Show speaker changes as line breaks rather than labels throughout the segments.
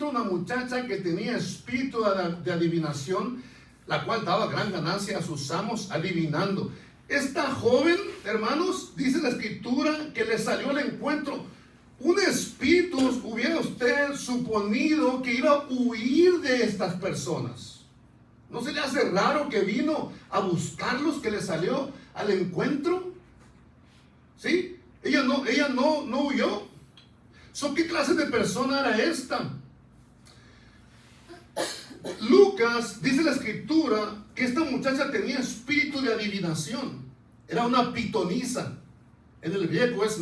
una muchacha que tenía espíritu de adivinación, la cual daba gran ganancia a sus amos adivinando. Esta joven, hermanos, dice la escritura que le salió al encuentro. Un espíritu, hubiera usted suponido que iba a huir de estas personas. ¿No se le hace raro que vino a buscarlos, que le salió al encuentro? ¿Sí? Ella no huyó. ¿Qué clase de persona era esta? Lucas, dice la escritura, que esta muchacha tenía espíritu de adivinación. Era una pitonisa. En el griego es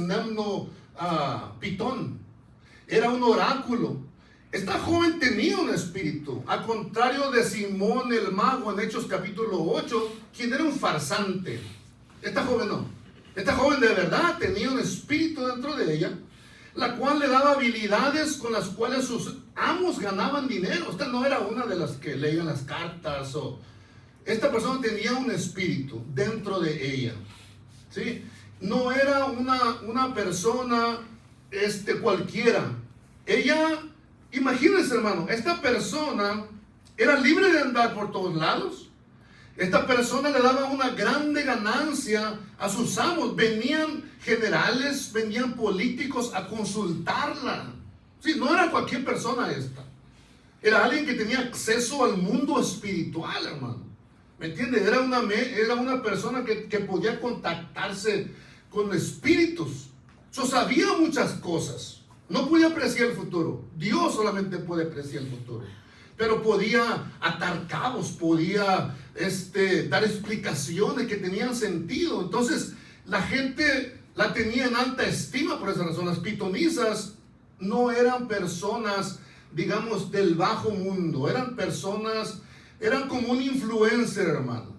pitón. Era un oráculo. Esta joven tenía un espíritu, a contrario de Simón el mago en Hechos capítulo 8, quien era un farsante. Esta joven no. Esta joven de verdad tenía un espíritu dentro de ella, la cual le daba habilidades con las cuales sus amos ganaban dinero. Esta no era una de las que leían las cartas. Esta persona tenía un espíritu dentro de ella, ¿sí? No era una persona cualquiera. Ella, imagínense, hermano, esta persona era libre de andar por todos lados. Esta persona le daba una grande ganancia a sus amos. Venían generales, venían políticos a consultarla. Sí, no era cualquier persona esta. Era alguien que tenía acceso al mundo espiritual, hermano. ¿Me entiende? Era una persona que podía contactarse con espíritus. Sabía muchas cosas. No podía apreciar el futuro. Dios solamente puede apreciar el futuro. Pero podía atar cabos, podía dar explicaciones que tenían sentido. Entonces la gente la tenía en alta estima por esa razón. Las pitonisas no eran personas, digamos, del bajo mundo. Eran personas, eran como un influencer, hermano.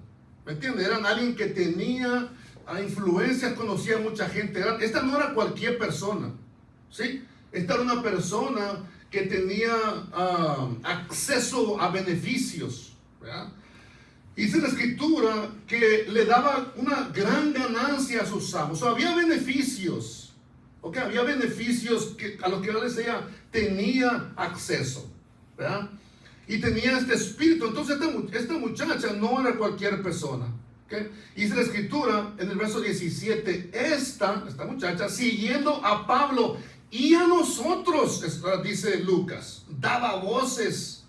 ¿Me entiendes? Eran alguien que tenía influencias, conocía a mucha gente. Esta no era cualquier persona, ¿sí? Esta era una persona que tenía acceso a beneficios, ¿verdad? Dice la escritura que le daba una gran ganancia a sus amos. Había beneficios, ¿ok? Había beneficios a los que ella tenía acceso, ¿verdad? Y tenía este espíritu. Entonces esta muchacha no era cualquier persona, ¿ok? Dice la escritura en el verso 17, esta muchacha, siguiendo a Pablo y a nosotros, dice Lucas, daba voces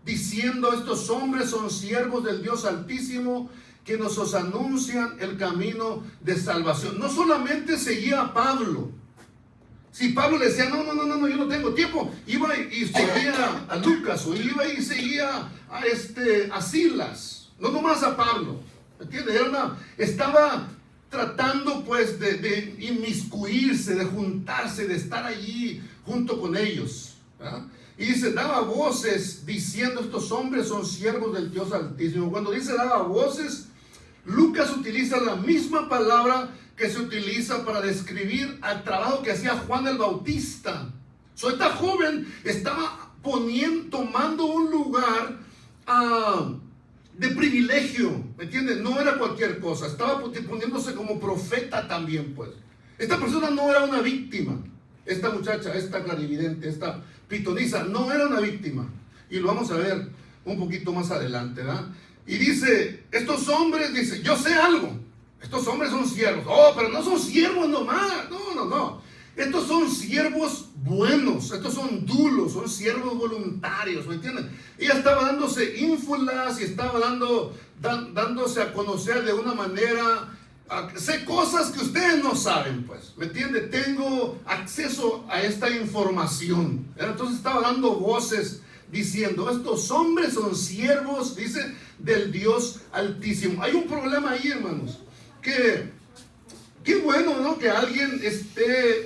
diciendo: estos hombres son siervos del Dios Altísimo, que nos anuncian el camino de salvación. No solamente seguía a Pablo. Si Pablo le decía, no, yo no tengo tiempo, iba y seguía a Lucas, o iba y seguía a Silas, no nomás a Pablo. ¿Entiendes? Estaba tratando pues de inmiscuirse, de juntarse, de estar allí junto con ellos, ¿verdad? Y dice, daba voces diciendo: estos hombres son siervos del Dios Altísimo. Cuando dice daba voces, Lucas utiliza la misma palabra que se utiliza para describir al trabajo que hacía Juan el Bautista. Esta joven estaba tomando un lugar de privilegio, ¿me entiendes? No era cualquier cosa, estaba poniéndose como profeta también, pues. Esta persona no era una víctima. Esta muchacha, esta clarividente, esta pitonisa, no era una víctima. Y lo vamos a ver un poquito más adelante, ¿verdad? Y dice, estos hombres, dice, yo sé algo. Estos hombres son siervos. Oh, pero no son siervos nomás. No. Estos son siervos buenos. Estos son dulos, son siervos voluntarios, ¿me entienden? Ella estaba dándose ínfulas y estaba dándose a conocer de una manera. Sé cosas que ustedes no saben, pues, ¿me entiende? Tengo acceso a esta información. Entonces estaba dando voces diciendo: estos hombres son siervos, dice, del Dios Altísimo. Hay un problema ahí, hermanos, qué bueno, ¿no? Que alguien esté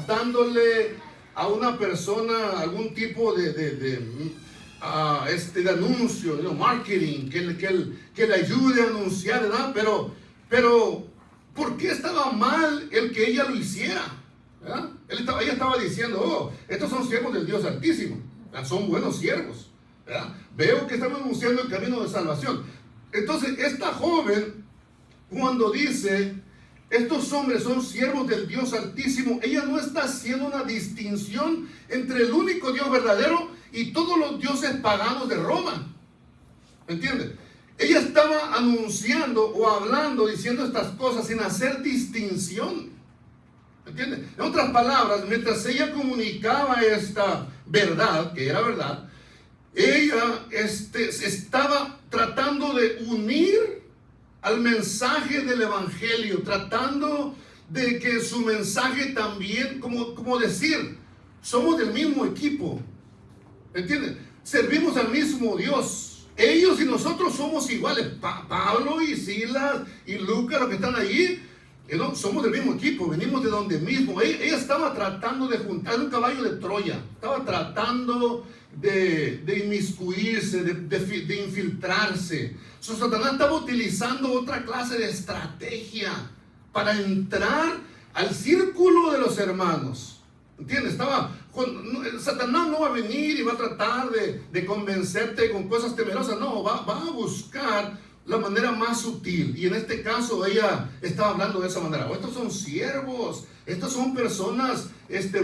dándole a una persona algún tipo de anuncio, marketing, que le ayude a anunciar, ¿verdad? Pero, ¿por qué estaba mal el que ella lo hiciera? ¿Verdad? Ella estaba diciendo: oh, estos son siervos del Dios Altísimo, ¿verdad? Son buenos siervos, ¿verdad? Veo que están anunciando el camino de salvación. Entonces, esta joven, cuando dice: estos hombres son siervos del Dios Altísimo, ella no está haciendo una distinción entre el único Dios verdadero y todos los dioses paganos de Roma. ¿Me entiendes? Ella estaba anunciando o hablando, diciendo estas cosas sin hacer distinción. ¿Me entiendes? En otras palabras, mientras ella comunicaba esta verdad, que era verdad, ella estaba tratando de unir al mensaje del evangelio, tratando de que su mensaje también, como decir, somos del mismo equipo. ¿Me entiendes? Servimos al mismo Dios. Ellos y nosotros somos iguales. Pablo y Silas y Lucas, los que están allí, somos del mismo equipo, venimos de donde mismo. Ella estaba tratando de juntar un caballo de Troya, estaba tratando de inmiscuirse, de infiltrarse. Satanás estaba utilizando otra clase de estrategia para entrar al círculo de los hermanos. ¿Entiendes? Satanás no va a venir y va a tratar de convencerte con cosas temerosas. No, va a buscar la manera más sutil. Y en este caso ella estaba hablando de esa manera. Estos son siervos, estas son personas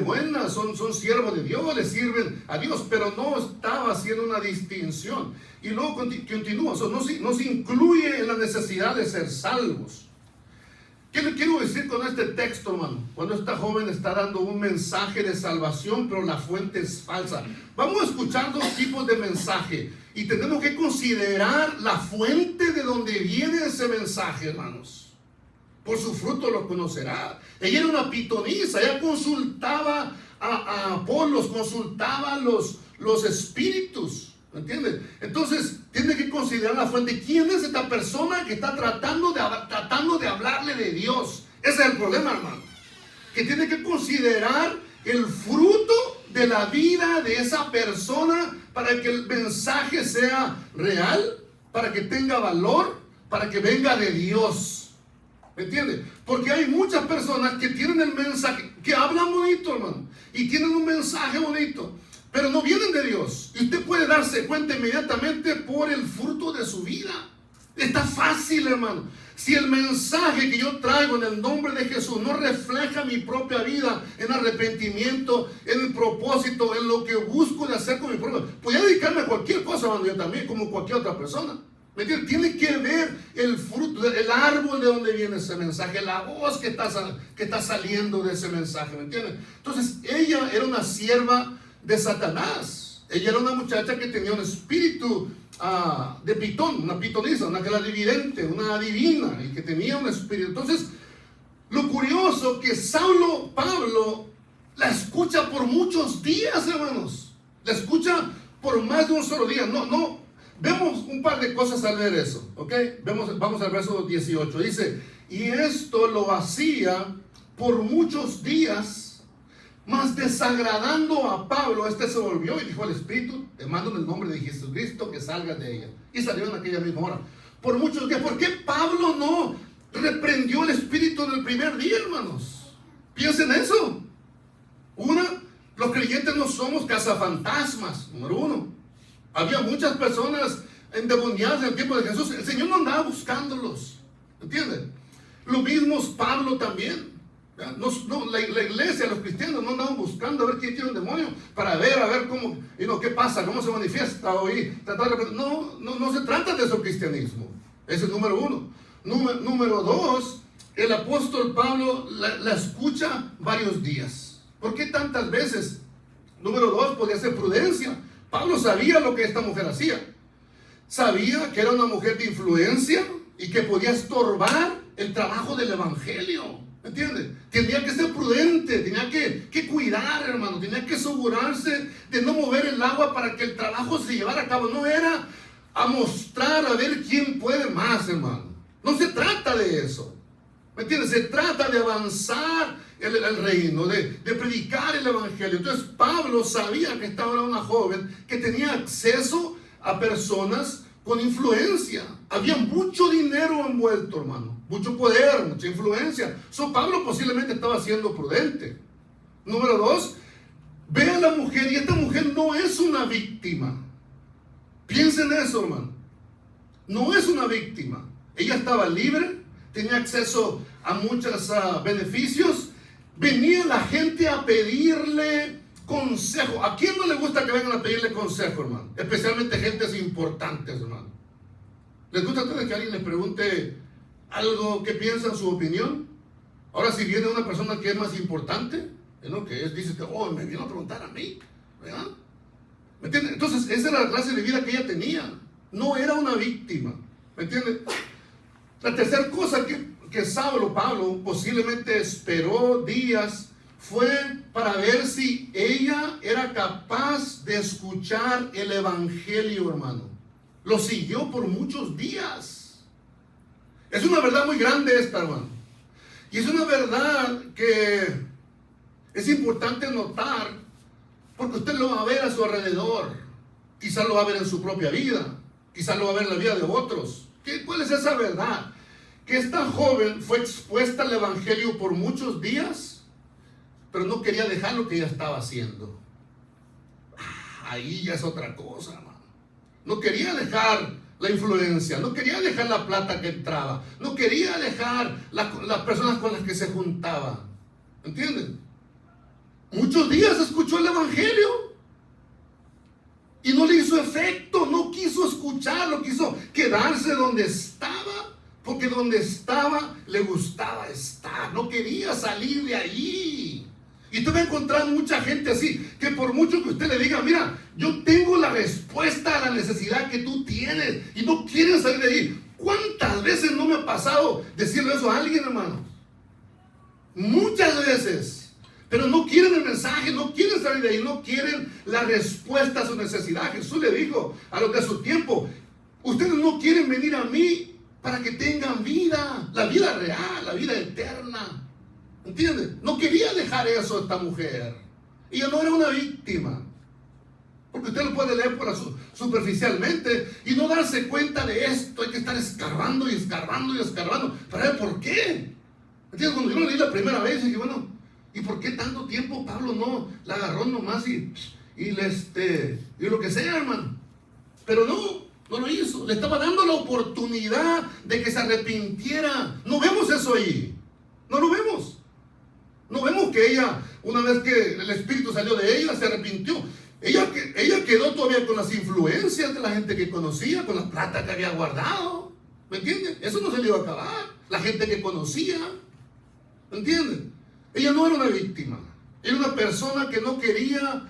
buenas, son siervos de Dios, le sirven a Dios, pero no estaba haciendo una distinción. Y luego continúa, no se incluye en la necesidad de ser salvos. ¿Qué le quiero decir con este texto, hermano? Cuando esta joven está dando un mensaje de salvación, pero la fuente es falsa. Vamos a escuchar dos tipos de mensaje y tenemos que considerar la fuente de donde viene ese mensaje, hermanos. Por su fruto lo conocerá. Ella era una pitonisa, ella consultaba a Apolos, consultaba los espíritus. ¿Me entiendes? Entonces, tiene que considerar la fuente. ¿Quién es esta persona que está tratando de hablarle de Dios? Ese es el problema, hermano. Que tiene que considerar el fruto de la vida de esa persona para que el mensaje sea real, para que tenga valor, para que venga de Dios. ¿Me entiendes? Porque hay muchas personas que tienen el mensaje, que hablan bonito, hermano, y tienen un mensaje bonito, pero no vienen de Dios. Y usted puede darse cuenta inmediatamente por el fruto de su vida. Está fácil, hermano. Si el mensaje que yo traigo en el nombre de Jesús no refleja mi propia vida en arrepentimiento, en el propósito, en lo que busco de hacer con mi propio, podría dedicarme a cualquier cosa, hermano, yo también, como cualquier otra persona. ¿Me entiendes? Tiene que ver el fruto, el árbol de donde viene ese mensaje, la voz que está saliendo de ese mensaje. ¿Me entiendes? Entonces, ella era una sierva de Satanás. Ella era una muchacha que tenía un espíritu de pitón, una pitonisa, una clarividente, una adivina, y que tenía un espíritu. Entonces, lo curioso que Pablo la escucha por muchos días, hermanos. La escucha por más de un solo día. No, vemos un par de cosas al ver eso, ¿ok? Vamos al verso 18. Dice, y esto lo hacía por muchos días, mas desagradando a Pablo, se volvió y dijo al Espíritu, te mando en el nombre de Jesucristo que salgas de ella. Y salió en aquella misma hora. Por muchos días. ¿Por qué Pablo no reprendió el Espíritu en el primer día, hermanos? Piensen eso. Los creyentes no somos cazafantasmas, número uno. Había muchas personas endemoniadas en el tiempo de Jesús. El Señor no andaba buscándolos. ¿Entiendes? Lo mismo es Pablo también. La iglesia, los cristianos no andaban buscando a ver quién tiene un demonio para ver cómo, qué pasa, cómo se manifiesta hoy. No se trata de eso cristianismo. Ese es número uno. Número dos, el apóstol Pablo la escucha varios días. ¿Por qué tantas veces? Número dos, podía ser prudencia. Pablo sabía lo que esta mujer hacía. Sabía que era una mujer de influencia y que podía estorbar el trabajo del evangelio. ¿Me entiendes? Tenía que ser prudente, tenía que cuidar, hermano, tenía que asegurarse de no mover el agua para que el trabajo se llevara a cabo. No era a mostrar, a ver quién puede más, hermano. No se trata de eso. ¿Me entiendes? Se trata de avanzar el reino, de predicar el evangelio. Entonces Pablo sabía que estaba una joven que tenía acceso a personas con influencia. Había mucho dinero envuelto, hermano. Mucho poder, mucha influencia. Pablo posiblemente estaba siendo prudente. Número dos, ve a la mujer y esta mujer no es una víctima. Piensen en eso, hermano. No es una víctima. Ella estaba libre, tenía acceso a muchos beneficios. Venía la gente a pedirle consejo. ¿A quién no le gusta que vengan a pedirle consejo, hermano? Especialmente gentes importantes, hermano. ¿Les gusta a ustedes que alguien les pregunte algo, que piensan, su opinión? Ahora, si viene una persona que es más importante, ¿no? Que es, dice que, oh, me vino a preguntar a mí, ¿verdad? ¿Me entienden? Entonces, esa era la clase de vida que ella tenía. No era una víctima, ¿me entienden? La tercera cosa que Pablo posiblemente esperó días fue para ver si ella era capaz de escuchar el evangelio, hermano. Lo siguió por muchos días. Es una verdad muy grande esta, hermano. Y es una verdad que es importante notar, porque usted lo va a ver a su alrededor. Quizás lo va a ver en su propia vida. Quizás lo va a ver en la vida de otros. ¿Cuál es esa verdad? Que esta joven fue expuesta al evangelio por muchos días, pero no quería dejar lo que ella estaba haciendo. Ahí ya es otra cosa, hermano. No quería dejar la influencia, no quería dejar la plata que entraba, no quería dejar las personas con las que se juntaba. ¿Entienden? Muchos días escuchó el evangelio y no le hizo efecto, no quiso escucharlo, quiso quedarse donde estaba, porque donde estaba le gustaba estar, no quería salir de ahí. Y usted va a encontrar mucha gente así, que por mucho que usted le diga, mira, yo tengo la respuesta a la necesidad que tú tienes, y no quieren salir de ahí. ¿Cuántas veces no me ha pasado decirle eso a alguien, hermano? Muchas veces. Pero no quieren el mensaje, no quieren salir de ahí, no quieren la respuesta a su necesidad. Jesús le dijo a los de su tiempo, ustedes no quieren venir a mí para que tengan vida, la vida real, la vida eterna. ¿Entienden? No quería dejar eso esta mujer. Ella no era una víctima. Porque usted lo puede leer superficialmente y no darse cuenta de esto. Hay que estar escarbando y escarbando y escarbando para ver por qué. ¿Entiendes? Cuando yo lo leí la primera vez, dije, bueno, ¿y por qué tanto tiempo Pablo no la agarró nomás y lo que sea, hermano? Pero no lo hizo. Le estaba dando la oportunidad de que se arrepintiera. No vemos eso ahí. No lo vemos. No vemos que ella, una vez que el Espíritu salió de ella, se arrepintió. Ella quedó todavía con las influencias de la gente que conocía, con la plata que había guardado. ¿Me entienden? Eso no se le iba a acabar. La gente que conocía. ¿Me entienden? Ella no era una víctima. Era una persona que no quería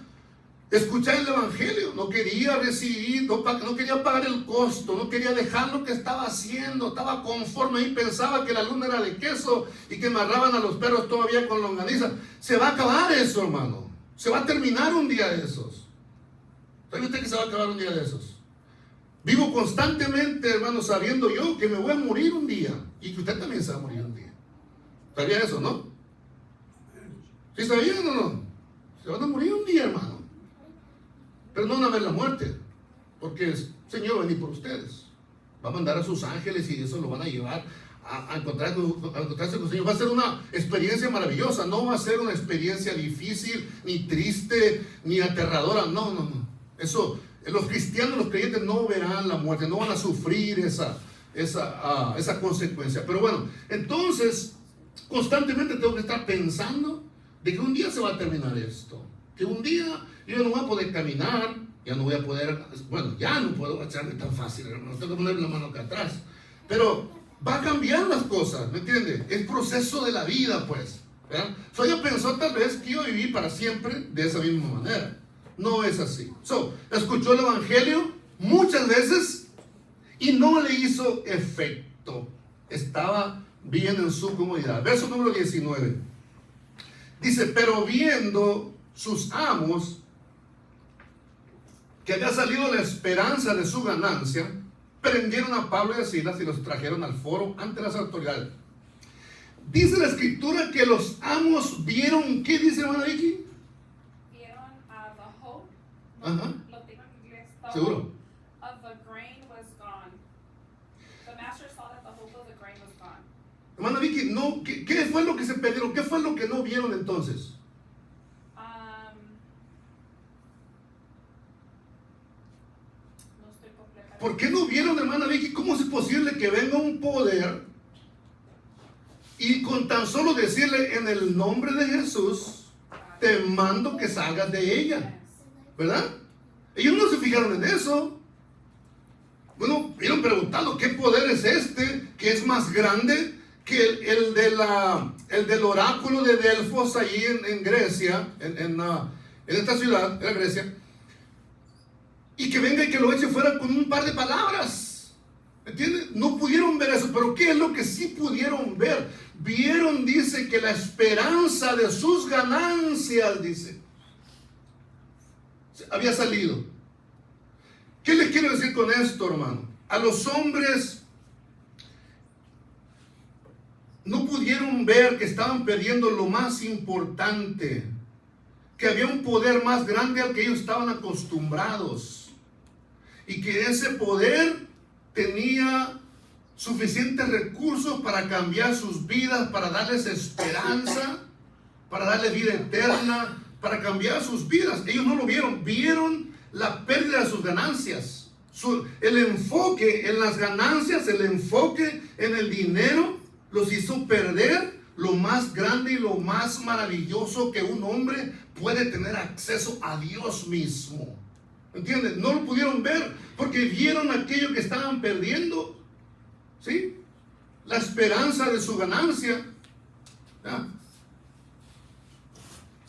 escuchar el evangelio, no quería recibir, no quería pagar el costo, no quería dejar lo que estaba haciendo, estaba conforme y pensaba que la luna era de queso y que amarraban a los perros todavía con longaniza. Se va a acabar eso, hermano. Se va a terminar un día de esos. ¿Sabe usted que se va a acabar un día de esos? Vivo constantemente, hermano, sabiendo yo que me voy a morir un día y que usted también se va a morir un día. ¿Sabía eso, no? ¿Sí sabían o no? Se van a morir un día, hermano. Pero no van a ver la muerte, porque el Señor va a venir por ustedes. Va a mandar a sus ángeles y eso lo van a llevar a encontrarse con el Señor. Va a ser una experiencia maravillosa, no va a ser una experiencia difícil, ni triste, ni aterradora. No. Eso, los cristianos, los creyentes no verán la muerte, no van a sufrir esa consecuencia. Pero bueno, entonces, constantemente tengo que estar pensando de que un día se va a terminar esto. Que un día yo no voy a poder caminar, ya no voy a poder, ya no puedo echarme tan fácil, hermano, tengo que poner la mano acá atrás. Pero va a cambiar las cosas, ¿me entiende? El proceso de la vida, pues. ¿Verdad? Ella pensó tal vez que iba a vivir para siempre de esa misma manera. No es así. Escuchó el evangelio muchas veces y no le hizo efecto. Estaba bien en su comodidad. Verso número 19. Dice, pero viendo sus amos que había salido la esperanza de su ganancia, prendieron a Pablo y a Silas y los trajeron al foro ante las autoridades. Dice la escritura que los amos vieron, ¿qué dice, hermana Vicky?
Vieron the hope.
Ajá.
Lo tengo en inglés.
Seguro.
Of the grain was gone. The master saw that the hope of the grain was gone.
Hermana Vicky, no, ¿qué fue lo que se perdieron? ¿Qué fue lo que no vieron entonces?
No estoy completamente.
¿Por qué no vieron, hermana Vicky? ¿Cómo es posible que venga un poder y con tan solo decirle en el nombre de Jesús, te mando que salgas de ella. ¿Verdad? Ellos no se fijaron en eso. Bueno, vieron preguntando qué poder es este, que es más grande que el del oráculo de Delfos allí en Grecia, en esta ciudad, en Grecia, y que venga y que lo eche fuera con un par de palabras. ¿Entiendes? No pudieron ver eso, pero ¿qué es lo que sí pudieron ver? Vieron, dice, que la esperanza de sus ganancias, dice, había salido. ¿Qué les quiero decir con esto, hermano? A los hombres no pudieron ver que estaban perdiendo lo más importante, que había un poder más grande al que ellos estaban acostumbrados, y que ese poder tenía suficientes recursos para cambiar sus vidas, para darles esperanza, para darles vida eterna, para cambiar sus vidas. Ellos no lo vieron, vieron la pérdida de sus ganancias. El enfoque en las ganancias, el enfoque en el dinero, los hizo perder lo más grande y lo más maravilloso que un hombre puede tener: acceso a Dios mismo. ¿Entiendes? No lo pudieron ver porque vieron aquello que estaban perdiendo. ¿Sí? La esperanza de su ganancia. ¿Ya?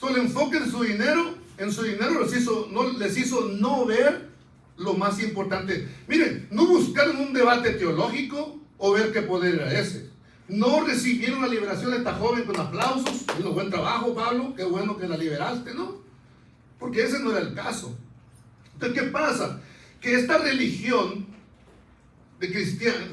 El enfoque de su dinero, en su dinero les hizo no ver lo más importante. Miren, no buscaron un debate teológico o ver qué poder era ese. No recibieron la liberación de esta joven con aplausos. Bueno, buen trabajo, Pablo, qué bueno que la liberaste, ¿no? Porque ese no era el caso. Entonces, ¿qué pasa? Que esta religión de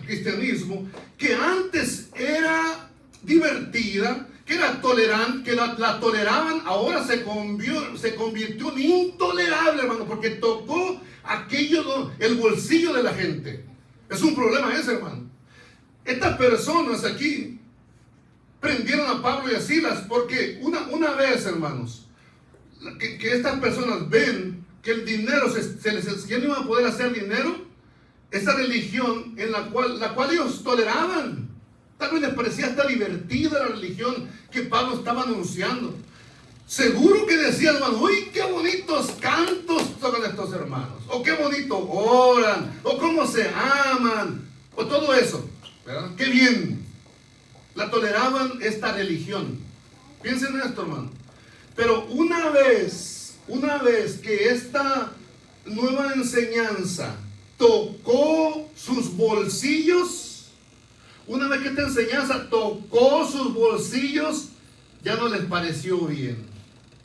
cristianismo, que antes era divertida, que era tolerante, que la toleraban, ahora se convirtió en intolerable, hermano, porque tocó aquello, el bolsillo de la gente. Es un problema ese, hermano. Estas personas aquí prendieron a Pablo y a Silas porque una vez, hermanos, que estas personas ven que el dinero ya no iban a poder hacer dinero, esa religión en la cual ellos toleraban, tal vez les parecía hasta divertida la religión que Pablo estaba anunciando. Seguro que decían, hermano, uy, qué bonitos cantos tocan estos hermanos, o qué bonito oran, o cómo se aman, o todo eso, ¿verdad? Qué bien. La toleraban esta religión. Piensen en esto, hermano. Pero una vez que esta nueva enseñanza tocó sus bolsillos, una vez que esta enseñanza tocó sus bolsillos, ya no les pareció bien.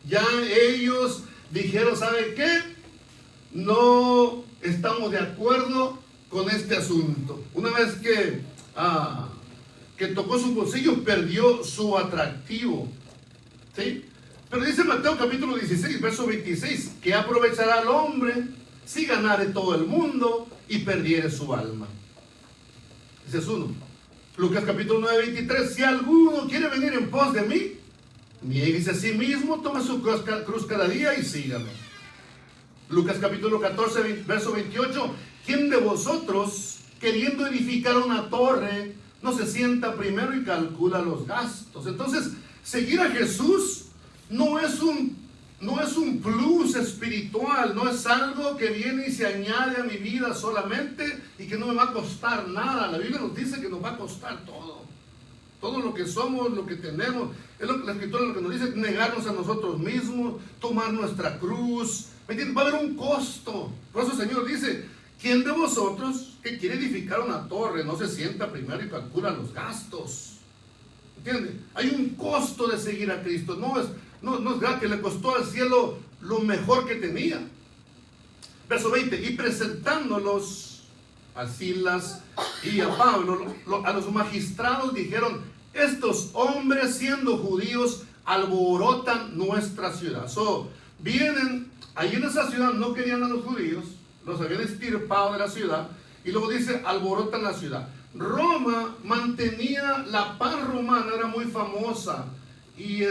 Ya ellos dijeron, ¿sabe qué? No estamos de acuerdo con este asunto. Una vez que tocó sus bolsillos, perdió su atractivo. ¿Sí? Pero dice Mateo capítulo 16, verso 26, ¿qué aprovechará el hombre si ganare todo el mundo y perdiere su alma? Ese es uno. Lucas capítulo 9, 23, si alguno quiere venir en pos de mí, niéguese a sí mismo, tome su cruz cada día y sígame. Lucas capítulo 14, verso 28, ¿quién de vosotros, queriendo edificar una torre, no se sienta primero y calcula los gastos? Entonces, seguir a Jesús no es un plus espiritual, no es algo que viene y se añade a mi vida solamente y que no me va a costar nada. La Biblia nos dice que nos va a costar todo. Todo lo que somos, lo que tenemos, es lo que la Escritura lo que nos dice: negarnos a nosotros mismos, tomar nuestra cruz. ¿Me entiendes? Va a haber un costo. Por eso el Señor dice: ¿quién de vosotros que quiere edificar una torre no se sienta primero y calcula los gastos? ¿Entiendes? Hay un costo de seguir a Cristo. No es gratis, que le costó al cielo lo mejor que tenía. Verso 20, y presentándolos a Silas y a Pablo, a los magistrados dijeron: estos hombres, siendo judíos, alborotan nuestra ciudad. Vienen, ahí en esa ciudad no querían a los judíos, los habían extirpado de la ciudad, y luego dice, alborotan la ciudad. Roma mantenía, la paz romana era muy famosa, y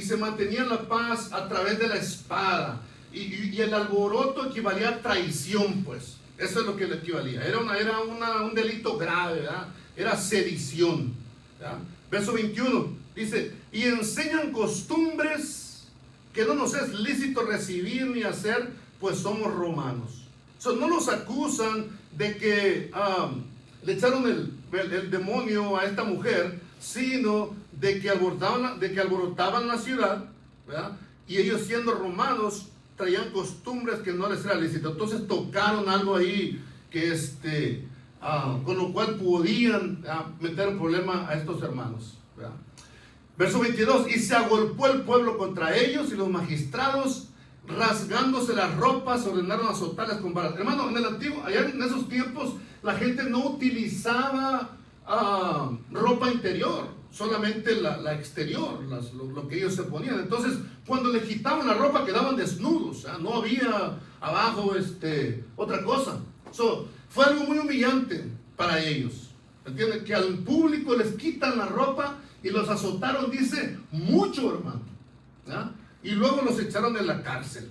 se mantenía la paz a través de la espada, y el alboroto equivalía a traición, pues. Eso es lo que le equivalía. Era un delito grave, ¿verdad? Era sedición, ¿verdad? Verso 21 dice: y enseñan costumbres que no nos es lícito recibir ni hacer, pues somos romanos. No los acusan de que le echaron el demonio a esta mujer, sino de que alborotaban la ciudad, ¿verdad? Y ellos, siendo romanos, traían costumbres que no les era lícito. Entonces tocaron algo ahí que con lo cual podían meter un problema a estos hermanos, ¿verdad? Verso 22, y se agolpó el pueblo contra ellos, y los magistrados, rasgándose las ropas, ordenaron azotarles con varas. Hermano, allá en esos tiempos, la gente no utilizaba ropa interior, solamente la exterior, lo que ellos se ponían. Entonces, cuando le quitaban la ropa, quedaban desnudos, no había abajo otra cosa. Fue algo muy humillante para ellos. ¿Entienden? Que al público les quitan la ropa y los azotaron, dice, mucho, hermano, ¿verdad? Y luego los echaron en la cárcel.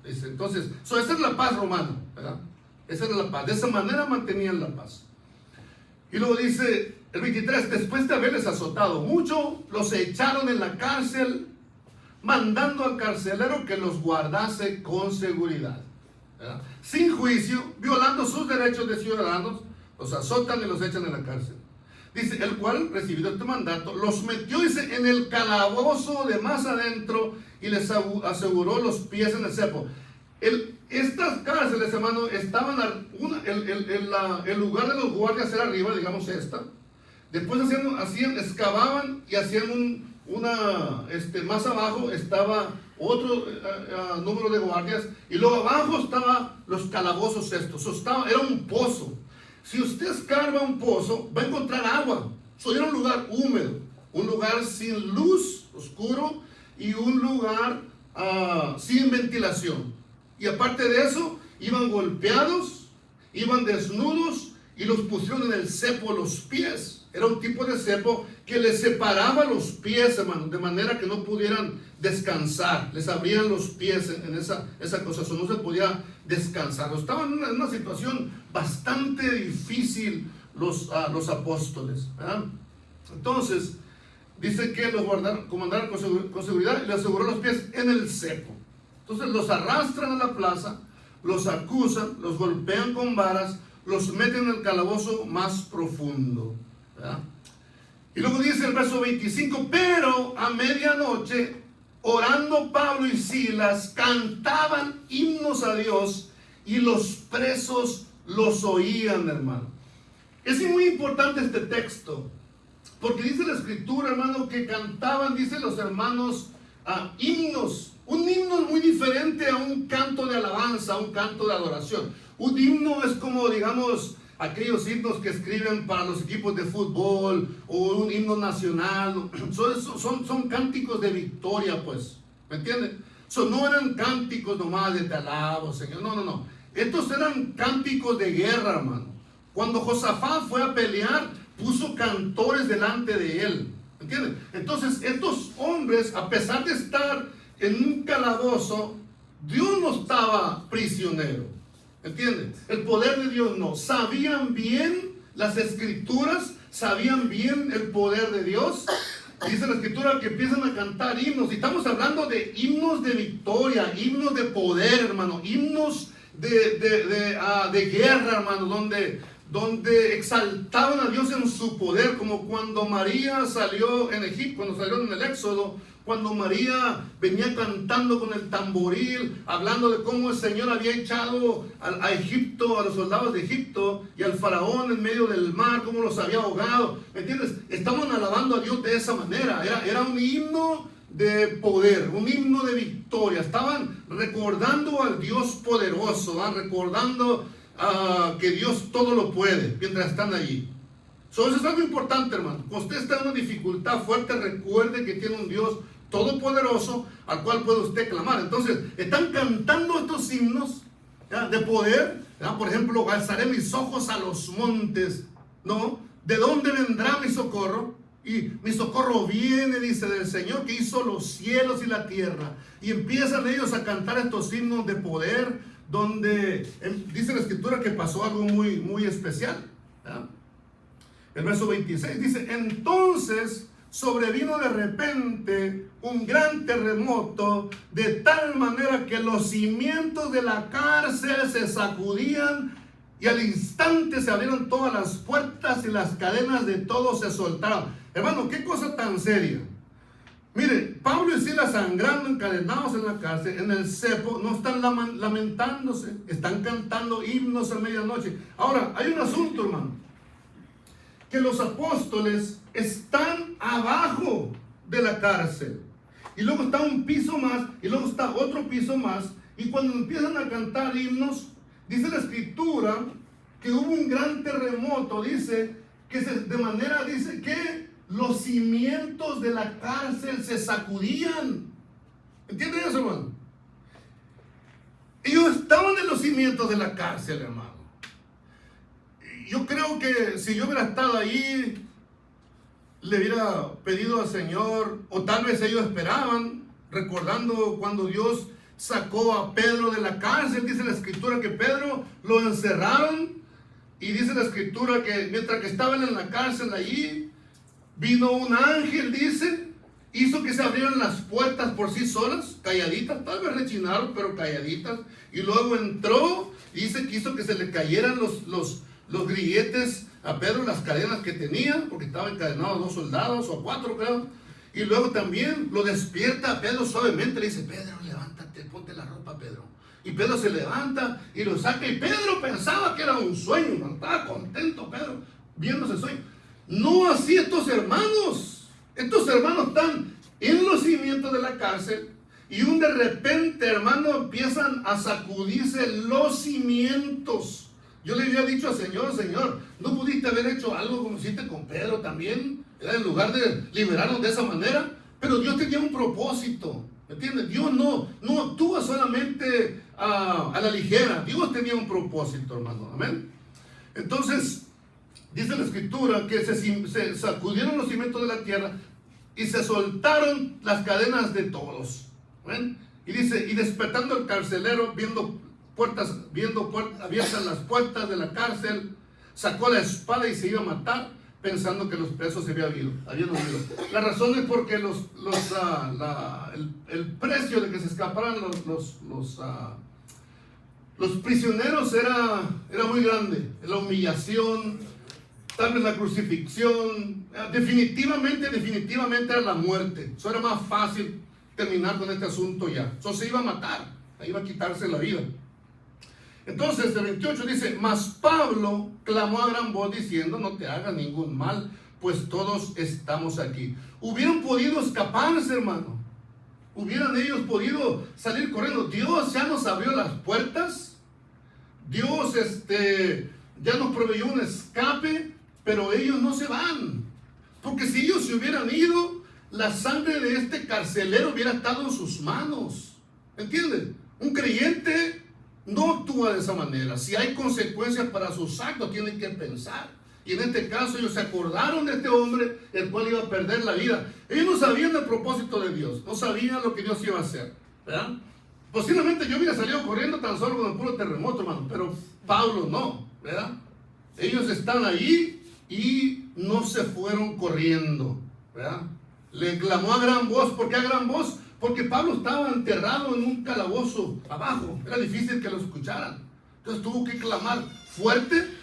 Dice, entonces, esa es la paz romana, ¿verdad? Esa era la paz. De esa manera mantenían la paz. Y luego dice el 23, después de haberles azotado mucho, los echaron en la cárcel, mandando al carcelero que los guardase con seguridad, ¿verdad? Sin juicio, violando sus derechos de ciudadanos, los azotan y los echan en la cárcel. Dice, el cual, recibido este mandato, los metió, dice, en el calabozo de más adentro y les aseguró los pies en el cepo. Estas cárceles, hermano, estaban, el lugar de los guardias era arriba, digamos esta. Después excavaban y hacían más abajo estaba otro número de guardias, y luego abajo estaban los calabozos estos. Era un pozo. Si usted escarba un pozo, va a encontrar agua. Era un lugar húmedo, un lugar sin luz, oscuro, y un lugar sin ventilación. Y aparte de eso, iban golpeados, iban desnudos, y los pusieron en el cepo los pies. Era un tipo de cepo que les separaba los pies, hermano, de manera que no pudieran descansar. Les abrían los pies en esa cosa, no se podía descansar. Estaban en una situación bastante difícil los apóstoles, ¿verdad? Entonces, dice que los comandaron con seguridad y les aseguró los pies en el cepo. Entonces los arrastran a la plaza, los acusan, los golpean con varas, los meten en el calabozo más profundo, ¿verdad? Y luego dice el verso 25, pero a medianoche, orando Pablo y Silas, cantaban himnos a Dios y los presos los oían, hermano. Es muy importante este texto, porque dice la escritura, hermano, que cantaban, dice los hermanos, himnos. Un himno es muy diferente a un canto de alabanza, a un canto de adoración. Un himno es como, digamos, aquellos himnos que escriben para los equipos de fútbol, o un himno nacional. Son cánticos de victoria, pues, ¿me entienden? No eran cánticos nomás de te alabo, Señor. No. Estos eran cánticos de guerra, hermano. Cuando Josafat fue a pelear, puso cantores delante de él, ¿me entienden? Entonces, estos hombres, a pesar de estar en un calabozo, Dios no estaba prisionero, ¿entienden? El poder de Dios no. Sabían bien las escrituras, sabían bien el poder de Dios. Dice la escritura que empiezan a cantar himnos, y estamos hablando de himnos de victoria, himnos de poder, hermano, himnos de guerra, hermano, donde exaltaban a Dios en su poder, como cuando María salió en Egipto, cuando salió en el Éxodo, cuando María venía cantando con el tamboril, hablando de cómo el Señor había echado a Egipto, a los soldados de Egipto y al faraón en medio del mar, cómo los había ahogado, ¿me entiendes? Estaban alabando a Dios de esa manera. Era un himno de poder, un himno de victoria. Estaban recordando al Dios poderoso, recordando que Dios todo lo puede mientras están allí. Eso es algo importante, hermano. Cuando usted está en una dificultad fuerte, recuerde que tiene un Dios todopoderoso al cual puede usted clamar. Entonces, están cantando estos himnos, ¿ya?, de poder, ¿ya? Por ejemplo, alzaré mis ojos a los montes, ¿no? ¿De dónde vendrá mi socorro? Y mi socorro viene, dice, del Señor que hizo los cielos y la tierra. Y empiezan ellos a cantar estos himnos de poder, donde dice la escritura que pasó algo muy, muy especial, ¿ya? El verso 26 dice, entonces sobrevino de repente un gran terremoto, de tal manera que los cimientos de la cárcel se sacudían y al instante se abrieron todas las puertas y las cadenas de todos se soltaron. Hermano, qué cosa tan seria. Mire, Pablo y Silas sangrando, encadenados en la cárcel, en el cepo, no están lamentándose, están cantando himnos a medianoche. Ahora, hay un asunto, hermano, que los apóstoles están abajo de la cárcel. Y luego está un piso más, y luego está otro piso más, y cuando empiezan a cantar himnos, dice la escritura que hubo un gran terremoto, dice que dice que los cimientos de la cárcel se sacudían. ¿Entienden eso, hermano? Ellos estaban en los cimientos de la cárcel, hermano. Yo creo que si yo hubiera estado ahí, le hubiera pedido al Señor, o tal vez ellos esperaban, recordando cuando Dios sacó a Pedro de la cárcel. Dice la escritura que Pedro lo encerraron, y dice la escritura que mientras que estaban en la cárcel allí, vino un ángel, dice, hizo que se abrieran las puertas por sí solas, calladitas, tal vez rechinaron, pero calladitas, y luego entró, dice que hizo que se le cayeran los grilletes a Pedro, las cadenas que tenía, porque estaban encadenados a 2 soldados, o a 4 creo, y luego también lo despierta a Pedro suavemente, le dice: Pedro, levántate, ponte la ropa, Pedro. Y Pedro se levanta y lo saca, y Pedro pensaba que era un sueño, ¿no? Estaba contento Pedro, viendo ese sueño. No así estos hermanos. Estos hermanos están en los cimientos de la cárcel, y de repente, hermano, empiezan a sacudirse los cimientos. Yo le había dicho al Señor: Señor, ¿no pudiste haber hecho algo como hiciste con Pedro también? En lugar de liberarnos de esa manera. Pero Dios tenía un propósito, ¿me entiendes? Dios no actúa solamente a la ligera. Dios tenía un propósito, hermano. Amén. Entonces, dice la escritura que se sacudieron los cimientos de la tierra y se soltaron las cadenas de todos. ¿Ven? Y dice: y despertando el carcelero, viendo abiertas las puertas de la cárcel, sacó la espada y se iba a matar, pensando que los presos se habían huido. La razón es porque el precio de que se escaparan los prisioneros era muy grande. La humillación, tal vez la crucifixión, definitivamente era la muerte. Eso era más fácil terminar con este asunto ya. Eso se iba a matar, iba a quitarse la vida. Entonces el 28 dice: mas Pablo clamó a gran voz diciendo: no te hagas ningún mal, pues todos estamos aquí. Hubieran podido escaparse, hermano. Hubieran ellos podido salir corriendo. Dios ya nos abrió las puertas. Dios ya nos proveyó un escape, pero ellos no se van. Porque si ellos se hubieran ido, la sangre de este carcelero hubiera estado en sus manos. ¿Entienden? Un creyente no actúa de esa manera. Si hay consecuencias para sus actos, tienen que pensar. Y en este caso ellos se acordaron de este hombre, el cual iba a perder la vida. Ellos no sabían el propósito de Dios, no sabían lo que Dios iba a hacer, ¿verdad? Posiblemente yo hubiera salido corriendo tan solo con el puro terremoto, hermano, pero Pablo no, ¿verdad? Ellos están ahí y no se fueron corriendo, ¿verdad? Le clamó a gran voz. ¿Por qué a gran voz? Porque Pablo estaba enterrado en un calabozo abajo. Era difícil que lo escucharan. Entonces tuvo que clamar fuerte.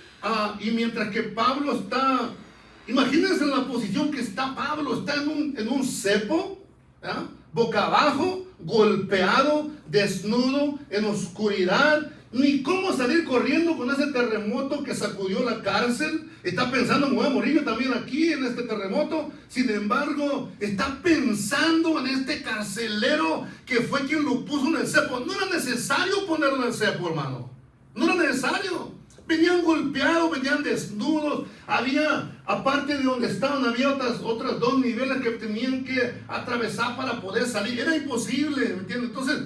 Y mientras que Pablo está, imagínense en la posición que está Pablo. Está en un cepo, ¿verdad? Boca abajo, golpeado, desnudo, en oscuridad. Ni cómo salir corriendo con ese terremoto que sacudió la cárcel. Está pensando: me voy a morir yo también aquí en este terremoto. Sin embargo, está pensando en este carcelero que fue quien lo puso en el cepo. No era necesario ponerlo en el cepo, hermano. No era necesario. Venían golpeados, venían desnudos. Había, aparte de donde estaban, había otras 2 niveles que tenían que atravesar para poder salir. Era imposible, ¿me entiendes? Entonces,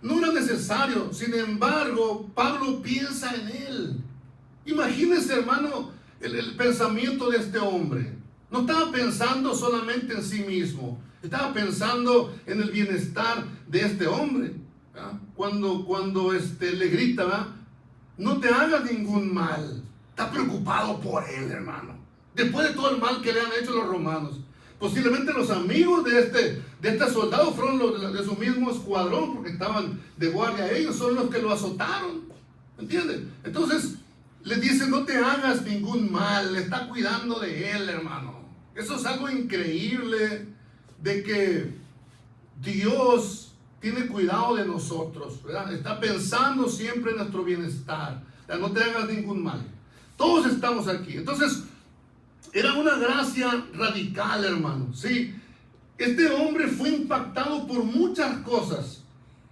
no era necesario. Sin embargo, Pablo piensa en él. Imagínense, hermano, el pensamiento de este hombre. No estaba pensando solamente en sí mismo, estaba pensando en el bienestar de este hombre, ¿verdad? Cuando le grita, ¿verdad? No te hagas ningún mal. Está preocupado por él, hermano. Después de todo el mal que le han hecho los romanos. Posiblemente los amigos de este soldado fueron los de su mismo escuadrón, porque estaban de guardia. Ellos son los que lo azotaron. ¿Entiendes? Entonces le dice: no te hagas ningún mal. Le está cuidando de él, hermano. Eso es algo increíble, de que Dios tiene cuidado de nosotros, ¿verdad? Está pensando siempre en nuestro bienestar. O sea, no te hagas ningún mal. Todos estamos aquí. Entonces, era una gracia radical, hermano. Sí, este hombre fue impactado por muchas cosas.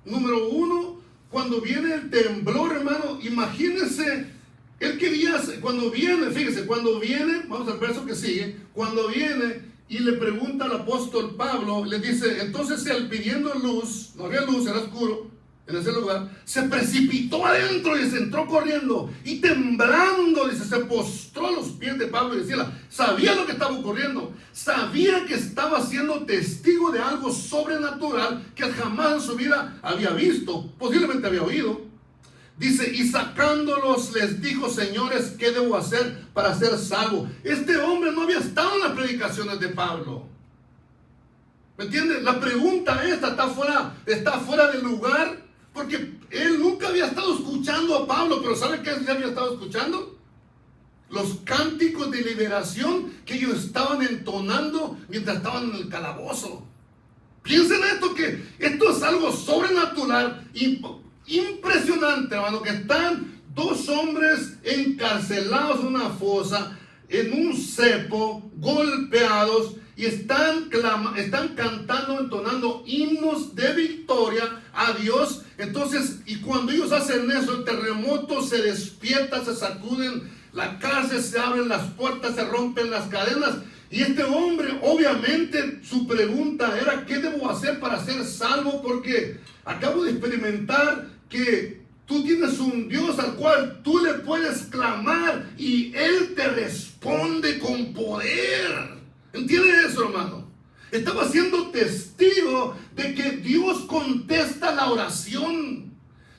Número uno, cuando viene el temblor, hermano, imagínense, él quería, cuando viene, fíjese, cuando viene, vamos al verso que sigue, cuando viene y le pregunta al apóstol Pablo, le dice, entonces él pidiendo luz, no había luz, era oscuro en ese lugar, se precipitó adentro y se entró corriendo y temblando, dice, se postró a los pies de Pablo y decía, sabía lo que estaba ocurriendo, sabía que estaba siendo testigo de algo sobrenatural que jamás en su vida había visto, posiblemente había oído. Dice, y sacándolos les dijo, señores, ¿qué debo hacer para ser salvo? Este hombre no había estado en las predicaciones de Pablo. ¿Me entiendes? La pregunta esta está fuera de lugar, porque él nunca había estado escuchando a Pablo. Pero ¿sabe qué había estado escuchando? Los cánticos de liberación que ellos estaban entonando mientras estaban en el calabozo. Piensen esto, que esto es algo sobrenatural, impresionante, hermano, que están dos hombres encarcelados en una fosa, en un cepo, golpeados, y están cantando, entonando himnos de victoria a Dios. Entonces, y cuando ellos hacen eso, el terremoto se despierta, se sacuden, la cárcel se abren las puertas, se rompen las cadenas. Y este hombre, obviamente, su pregunta era, ¿qué debo hacer para ser salvo? Porque acabo de experimentar que tú tienes un Dios al cual tú le puedes clamar y Él te responde con poder. ¿Entiendes eso, hermano? Estaba siendo testigo de que Dios contesta la oración,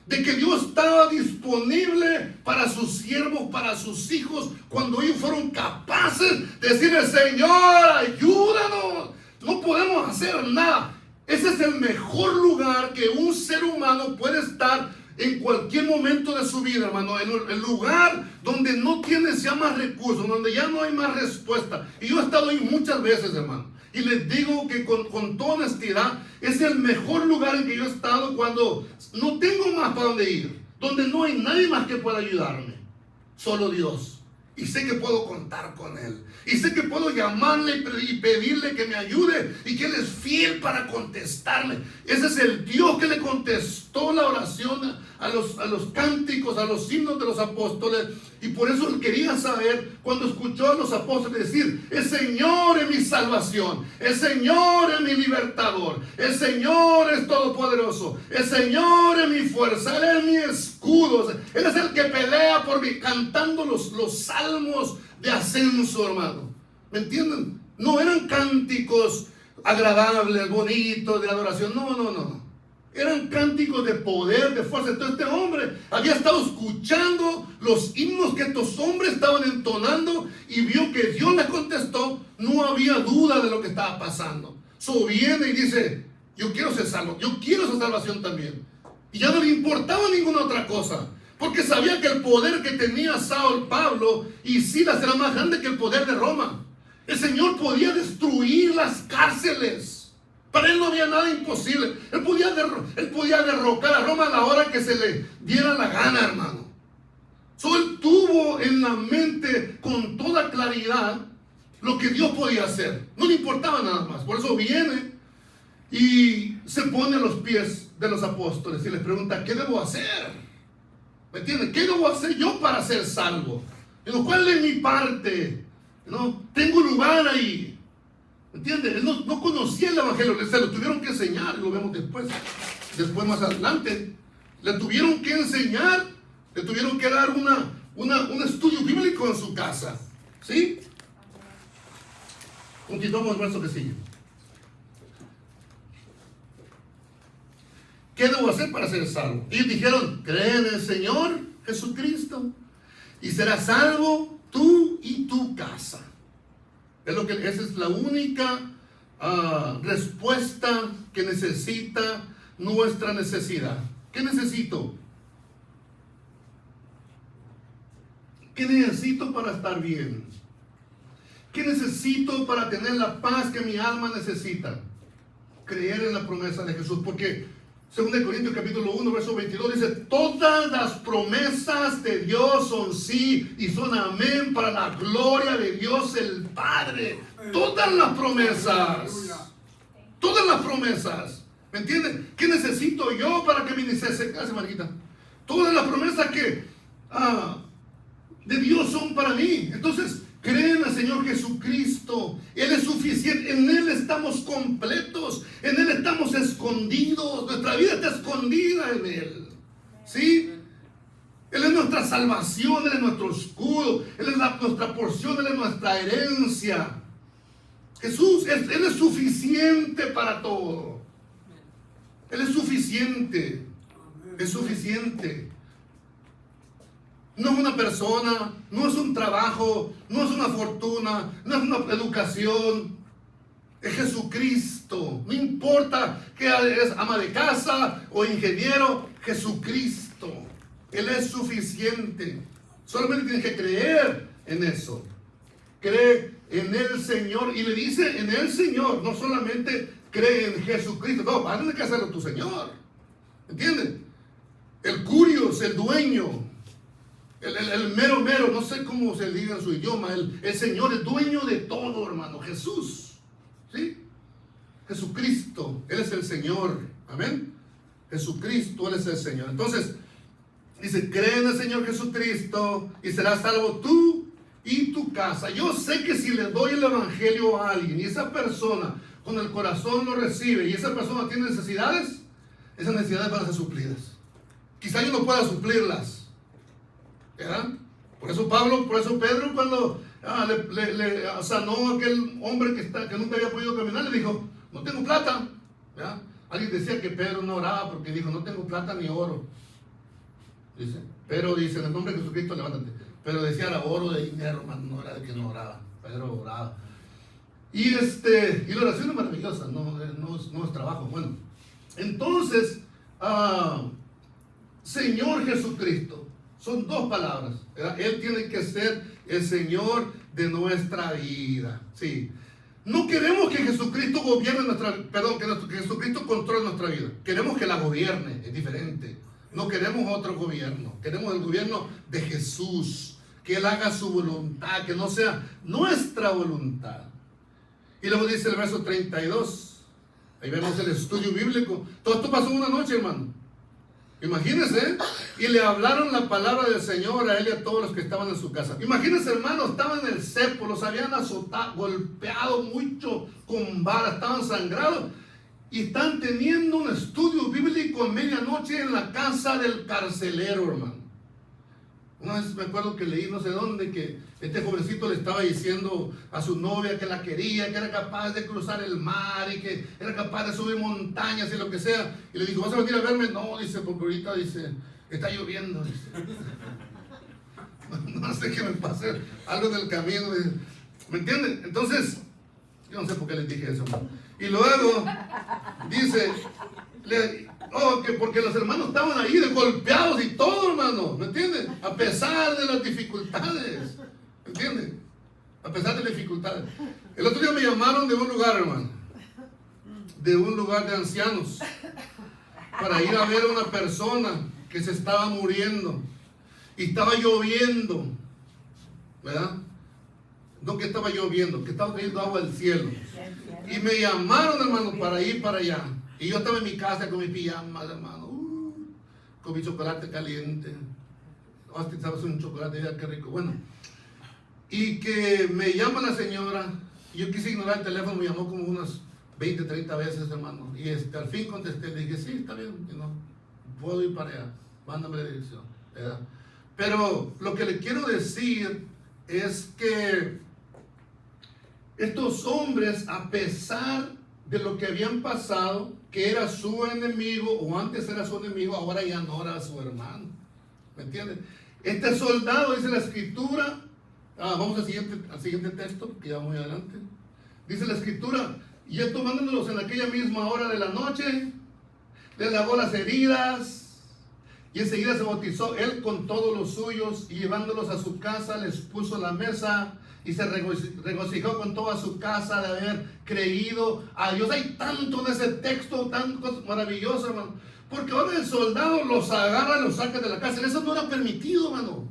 de que Dios estaba disponible para sus siervos, para sus hijos, cuando ellos fueron capaces de decirle, Señor, ayúdanos, no podemos hacer nada. Ese es el mejor lugar que un ser humano puede estar en cualquier momento de su vida, hermano. En el lugar donde no tienes ya más recursos, donde ya no hay más respuesta. Y yo he estado ahí muchas veces, hermano. Y les digo que con toda honestidad, es el mejor lugar en que yo he estado cuando no tengo más para dónde ir. Donde no hay nadie más que pueda ayudarme. Solo Dios. Y sé que puedo contar con Él. Y sé que puedo llamarle y pedirle que me ayude. Y que Él es fiel para contestarme. Ese es el Dios que le contestó la oración a los cánticos, a los himnos de los apóstoles. Y por eso Él quería saber, cuando escuchó a los apóstoles decir, el Señor es mi salvación. El Señor es mi libertador. El Señor es todopoderoso. El Señor es mi fuerza. Él es mi escudo. Él es el que pelea por mí. Cantando los salmos de ascenso, hermano. ¿Me entienden? No eran cánticos agradables, bonitos, de adoración. No. Eran cánticos de poder, de fuerza. Entonces este hombre había estado escuchando los himnos que estos hombres estaban entonando y vio que Dios le contestó. No había duda de lo que estaba pasando. Viene y dice, yo quiero ser salvo, yo quiero esa salvación también. Y ya no le importaba ninguna otra cosa. Porque sabía que el poder que tenía Pablo y Silas era más grande que el poder de Roma. El Señor podía destruir las cárceles. Para Él no había nada imposible. Él podía derrocar a Roma a la hora que se le diera la gana, hermano. Él tuvo en la mente con toda claridad lo que Dios podía hacer. No le importaba nada más. Por eso viene y se pone a los pies de los apóstoles y les pregunta, ¿qué debo hacer? ¿Me entienden? ¿Qué debo hacer yo para ser salvo? ¿Cuál es mi parte? ¿No? Tengo lugar ahí. ¿Me entienden? Él no conocía el evangelio, se lo tuvieron que enseñar, lo vemos después más adelante. Le tuvieron que enseñar, le tuvieron que dar un estudio bíblico en su casa. ¿Sí? Continuamos el verso que sigue. ¿Qué debo hacer para ser salvo? Ellos dijeron, cree en el Señor Jesucristo y serás salvo tú y tu casa. Esa es la única respuesta que necesita nuestra necesidad. ¿Qué necesito? ¿Qué necesito para estar bien? ¿Qué necesito para tener la paz que mi alma necesita? Creer en la promesa de Jesús. Porque 2 Corintios capítulo 1 verso 22 dice: todas las promesas de Dios son sí y son amén para la gloria de Dios el Padre. Todas las promesas. Todas las promesas. ¿Me entienden? ¿Qué necesito yo para que mi necesidad? Gracias, Marquita. Todas las promesas que de Dios son para mí. Entonces, creen al Señor Jesucristo. Él es suficiente. En Él estamos completos. En Él estamos escondidos. Nuestra vida está escondida en Él. ¿Sí? Él es nuestra salvación. Él es nuestro escudo. Él es nuestra porción. Él es nuestra herencia. Jesús, Él es suficiente para todo. Él es suficiente. Es suficiente. No es una persona, no es un trabajo, no es una fortuna, no es una educación. Es Jesucristo. No importa que eres ama de casa o ingeniero, Jesucristo. Él es suficiente. Solamente tienes que creer en eso. Cree en el Señor. Y le dice en el Señor, no solamente cree en Jesucristo. No, vas a tener que hacerlo tu Señor. ¿Entiendes? El curios, el dueño. El mero, no sé cómo se diga en su idioma, el Señor, el dueño de todo, hermano, Jesús, ¿sí? Jesucristo, Él es el Señor, amén. Jesucristo, Él es el Señor. Entonces, dice, cree en el Señor Jesucristo y serás salvo tú y tu casa. Yo sé que si le doy el evangelio a alguien y esa persona con el corazón lo recibe y esa persona tiene necesidades, esas necesidades van a ser suplidas. Quizá yo no pueda suplirlas, ¿verdad? Por eso Pedro cuando le sanó a aquel hombre que nunca había podido caminar, le dijo, no tengo plata, ¿verdad? Alguien decía que Pedro no oraba porque dijo, no tengo plata ni oro. Dice, pero dice, en el nombre de Jesucristo levántate. Pero decía, era oro de dinero, hermano, no era de que no oraba. Pedro oraba. Y la oración es maravillosa, no es trabajo. Bueno, entonces, Señor Jesucristo. Son dos palabras, ¿verdad? Él tiene que ser el Señor de nuestra vida. Sí. No queremos que Jesucristo gobierne que Jesucristo controle nuestra vida. Queremos que la gobierne, es diferente. No queremos otro gobierno. Queremos el gobierno de Jesús. Que Él haga su voluntad, que no sea nuestra voluntad. Y luego dice el verso 32. Ahí vemos el estudio bíblico. Todo esto pasó una noche, hermano. Imagínense, y le hablaron la palabra del Señor a él y a todos los que estaban en su casa. Imagínense, hermanos, estaban en el cepo, los habían azotado, golpeado mucho con varas, estaban sangrados y están teniendo un estudio bíblico a medianoche en la casa del carcelero, hermano. Una vez me acuerdo que leí no sé dónde que este jovencito le estaba diciendo a su novia que la quería, que era capaz de cruzar el mar y que era capaz de subir montañas y lo que sea. Y le dijo, ¿vas a venir a verme? No, dice, porque ahorita, dice, está lloviendo, dice. No sé qué me pase, algo del camino, dice. ¿Me entienden? Entonces, yo no sé por qué les dije eso. Y luego, dice, que porque los hermanos estaban ahí de golpeados y todo, hermano, ¿me entienden? A pesar de las dificultades, ¿me entienden? A pesar de las dificultades. El otro día me llamaron de un lugar, hermano, de un lugar de ancianos, para ir a ver a una persona que se estaba muriendo y estaba lloviendo, ¿verdad? No que estaba lloviendo, que estaba cayendo agua del cielo. Y me llamaron, hermano, para ir para allá. Y yo estaba en mi casa con mi pijama, hermano, con mi chocolate caliente. Hostia, ¿sabes? Un chocolate, ya qué rico. Bueno, y que me llama la señora. Yo quise ignorar el teléfono, me llamó como unas 20, 30 veces, hermano. Y al fin contesté, le dije, sí, está bien, puedo ir para allá, mándame la dirección, ¿verdad? Pero lo que le quiero decir es que estos hombres, a pesar de lo que habían pasado, que era su enemigo, o antes era su enemigo, ahora ya no era su hermano. ¿Me entienden? Este soldado, dice la escritura, vamos al siguiente texto, que ya muy adelante. Dice la escritura Y él tomándolos en aquella misma hora de la noche, le lavó las heridas y enseguida se bautizó él con todos los suyos y llevándolos a su casa les puso la mesa y se regocijó con toda su casa de haber creído a Dios. Hay tanto en ese texto, tan maravilloso, hermano. Porque ahora el soldado los agarra y los saca de la cárcel. Eso no era permitido, hermano.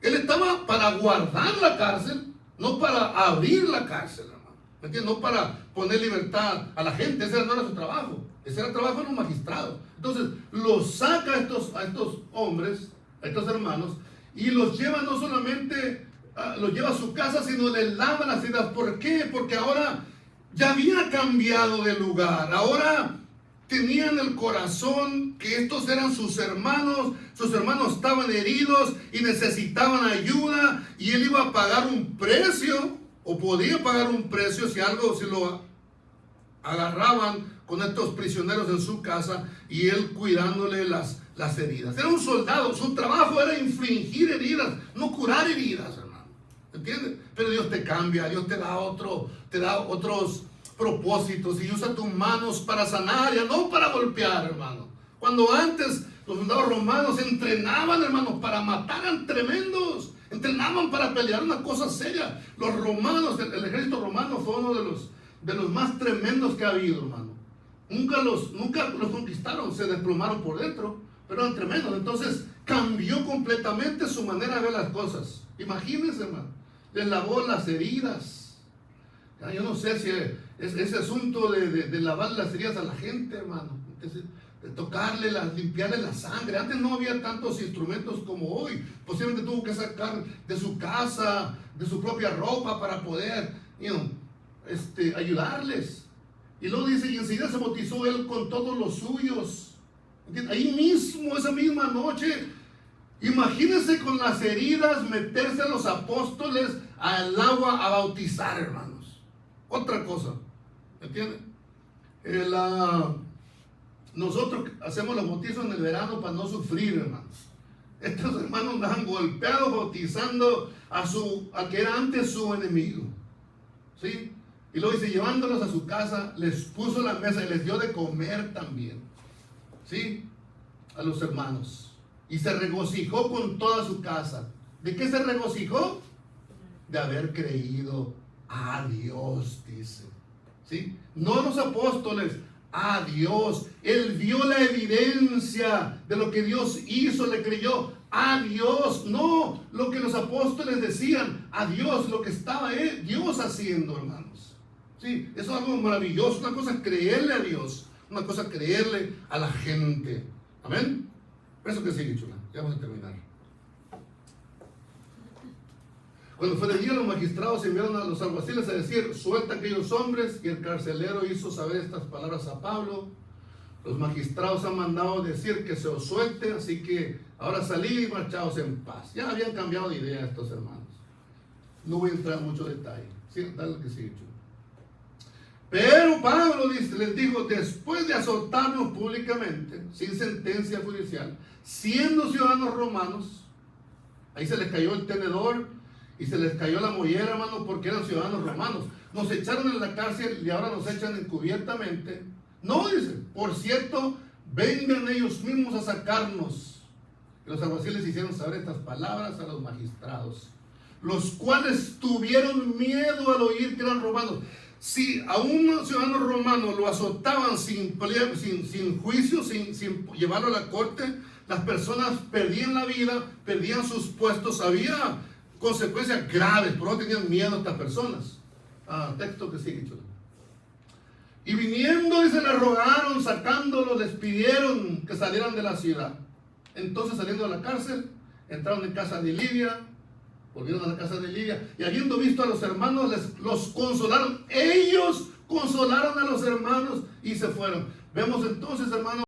Él estaba para guardar la cárcel, no para abrir la cárcel, hermano. ¿Me entiendes? No para poner libertad a la gente. Ese no era su trabajo. Ese era el trabajo de los magistrados. Entonces, los saca a estos hombres, a estos hermanos, y los lleva no solamente, los lleva a su casa, sino les lava las heridas. ¿Por qué? Porque ahora ya había cambiado de lugar. Ahora tenían el corazón que estos eran sus hermanos estaban heridos y necesitaban ayuda, y él iba a pagar un precio, o podía pagar un precio si lo agarraban con estos prisioneros en su casa, y él cuidándole las heridas. Era un soldado, su trabajo era infligir heridas, no curar heridas, hermano. ¿Entiendes? Pero Dios te cambia, Dios te da otros propósitos y usa tus manos para sanar, ya no para golpear, hermano. Cuando antes los soldados romanos entrenaban, hermanos, para matar, eran tremendos, entrenaban para pelear, una cosa seria. Los romanos, el ejército romano fue uno de los más tremendos que ha habido, hermano. Nunca los conquistaron, se desplomaron por dentro, pero eran tremendos. Entonces cambió completamente su manera de ver las cosas. Imagínense, hermano, les lavó las heridas. Yo no sé si ese asunto de lavar las heridas a la gente, hermano, de tocarle, limpiarle la sangre. Antes no había tantos instrumentos como hoy. Posiblemente tuvo que sacar de su casa, de su propia ropa para poder ayudarles. Y luego dice, y enseguida se bautizó él con todos los suyos. ¿Entiendes? Ahí mismo, esa misma noche. Imagínense con las heridas meterse a los apóstoles al agua a bautizar, hermanos. Otra cosa, ¿entienden? Nosotros hacemos los bautizos en el verano para no sufrir, hermanos. Estos hermanos andaban golpeados bautizando a que era antes su enemigo, ¿sí? Y luego dice, llevándolos a su casa, les puso la mesa y les dio de comer también, ¿sí? A los hermanos. Y se regocijó con toda su casa. ¿De qué se regocijó? De haber creído a Dios, dice, ¿sí? No a los apóstoles, a Dios. Él vio la evidencia de lo que Dios hizo, le creyó a Dios, no lo que los apóstoles decían, a Dios, lo que estaba Dios haciendo, hermanos. Sí, eso es algo maravilloso. Una cosa es creerle a Dios, una cosa es creerle a la gente. Amén. Eso que sigue, chula. Ya vamos a terminar. Cuando fue de día, los magistrados enviaron a los alguaciles a decir, suelta a aquellos hombres, y el carcelero hizo saber estas palabras a Pablo. Los magistrados han mandado decir que se os suelte, así que ahora salid y marchaos en paz. Ya habían cambiado de idea estos hermanos. No voy a entrar en mucho detalle. Sí, dale que sigue, chula. Pero Pablo les dijo, después de azotarnos públicamente, sin sentencia judicial, siendo ciudadanos romanos, ahí se les cayó el tenedor y se les cayó la mollera, hermano, porque eran ciudadanos romanos. Nos echaron en la cárcel y ahora nos echan encubiertamente. No, dice, por cierto, vengan ellos mismos a sacarnos. Y los alguaciles hicieron saber estas palabras a los magistrados, los cuales tuvieron miedo al oír que eran romanos. Si a un ciudadano romano lo azotaban sin juicio, sin llevarlo a la corte, las personas perdían la vida, perdían sus puestos, había consecuencias graves, por eso tenían miedo a estas personas. Texto que sigue, chulo. Y viniendo y se les rogaron, sacándolos, les pidieron que salieran de la ciudad. Entonces, saliendo de la cárcel, entraron en casa de Lidia, volvieron a la casa de Lidia, y habiendo visto a los hermanos, los consolaron. Ellos consolaron a los hermanos y se fueron. Vemos entonces, hermanos,